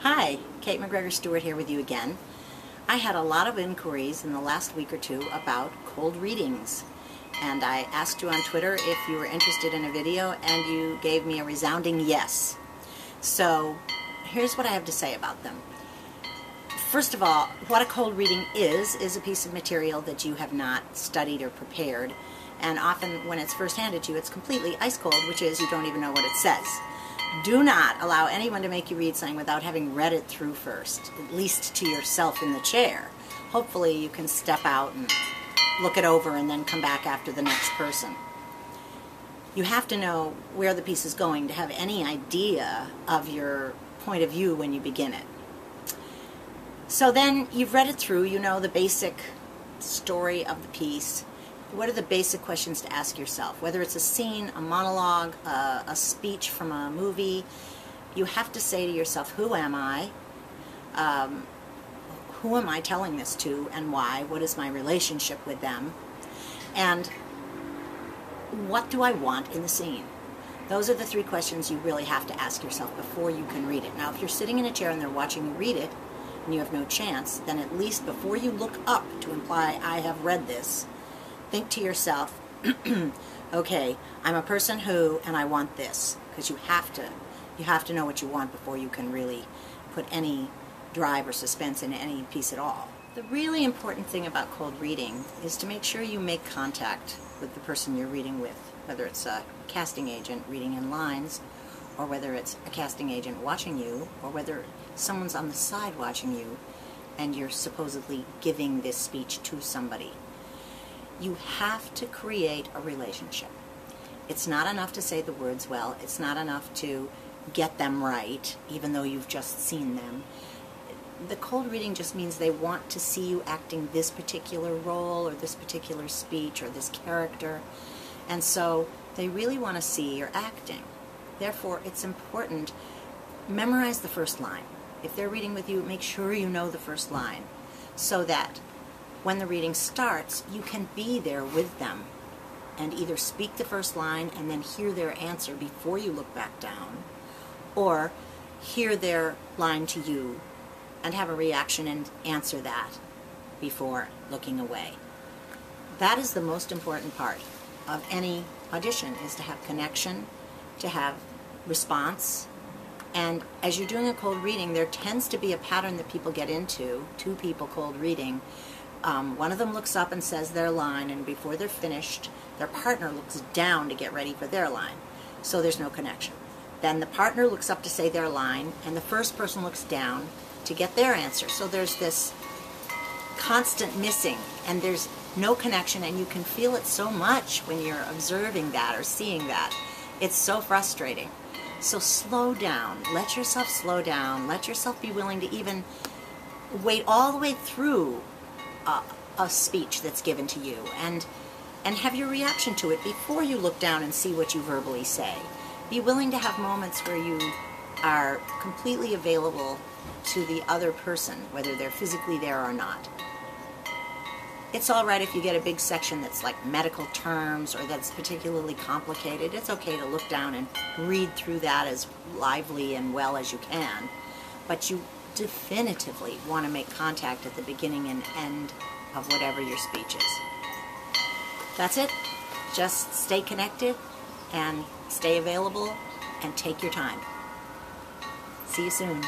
Hi, Kate McGregor-Stewart here with you again. I had a lot of inquiries in the last week or two about cold readings, and I asked you on Twitter if you were interested in a video, and you gave me a resounding yes. So here's what I have to say about them. First of all, what a cold reading is a piece of material that you have not studied or prepared, and often when it's first handed to you it's completely ice cold, which is you don't even know what it says. Do not allow anyone to make you read something without having read it through first, at least to yourself in the chair. Hopefully you can step out and look it over and then come back after the next person. You have to know where the piece is going to have any idea of your point of view when you begin it. So then you've read it through, you know the basic story of the piece. What are the basic questions to ask yourself? Whether it's a scene, a monologue, a speech from a movie, you have to say to yourself, who am I? Who am I telling this to and why? What is my relationship with them? And what do I want in the scene? Those are the three questions you really have to ask yourself before you can read it. Now, if you're sitting in a chair and they're watching you read it and you have no chance, then at least before you look up to imply, I have read this, think to yourself, okay, I'm a person who, and I want this, because you have to know what you want before you can really put any drive or suspense into any piece at all. The really important thing about cold reading is to make sure you make contact with the person you're reading with, whether it's a casting agent reading in lines, or whether it's a casting agent watching you, or whether someone's on the side watching you and you're supposedly giving this speech to somebody. You have to create a relationship. It's not enough to say the words well. It's not enough to get them right, even though you've just seen them. The cold reading just means they want to see you acting this particular role or this particular speech or this character. And so they really want to see your acting. Therefore, it's important, memorize the first line. If they're reading with you, make sure you know the first line so that when the reading starts, you can be there with them and either speak the first line and then hear their answer before you look back down, or hear their line to you and have a reaction and answer that before looking away. That is the most important part of any audition, is to have connection, to have response. And as you're doing a cold reading, there tends to be a pattern that people get into, two people cold reading. One of them looks up and says their line, and before they're finished, their partner looks down to get ready for their line. So there's no connection. Then the partner looks up to say their line, and the first person looks down to get their answer. So there's this constant missing, and there's no connection, and you can feel it so much when you're observing that or seeing that. It's so frustrating. So slow down. Let yourself slow down. Let yourself be willing to even wait all the way through a speech that's given to you and have your reaction to it before you look down and see what you verbally say. Be willing to have moments where you are completely available to the other person, whether they're physically there or not. It's all right if you get a big section that's like medical terms or that's particularly complicated. It's okay to look down and read through that as lively and well as you can, but you definitively want to make contact at the beginning and end of whatever your speech is. That's it. Just stay connected and stay available and take your time. See you soon.